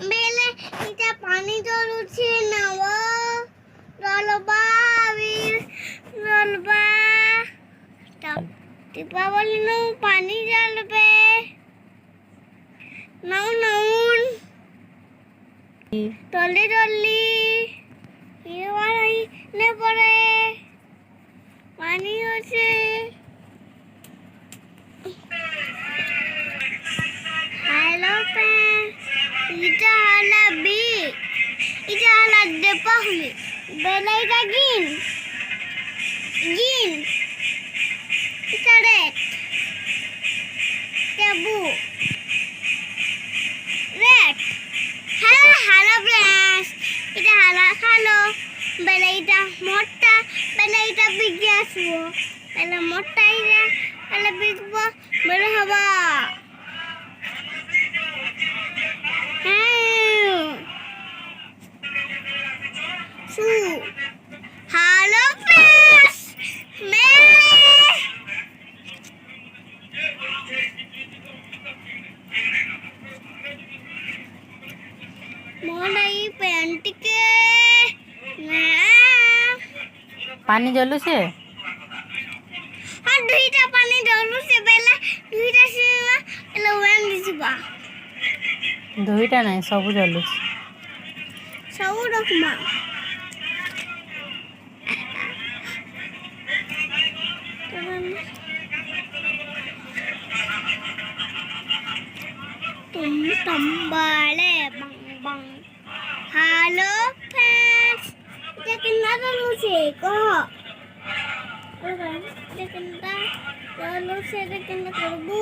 বেলে এটা পানি জ্বলছে না ও জলবাবির জলবা দীপাবলি নো পানি জ্বলবে নাও নাউন টলি টলি এবার নে পড়ে পানি হচ্ছে হ্যালো এটা হলো বি এটা হলো দীপাবলি বেলাইটা গিন গিন এটা red taboo red hello hello brush এটা হলো খালো বেলাইটা মোটা বেলাইটা বিগে আসবো বেলা মোটাই বেলা বিগবো বেলা হবা হ্যালো ব্রাশ पानी जलुचे हाँ दुईटा पानी जलुचे बेला दुईटा सिनेमा एला वेन दिसबा दुईटा नहीं सब जलुचे सब रकमा तुम तंबाले बंग बंग हेलो फ्रेंड्स ये कितना जलुचे को लेकिन दा जलुचे लेकिन करबू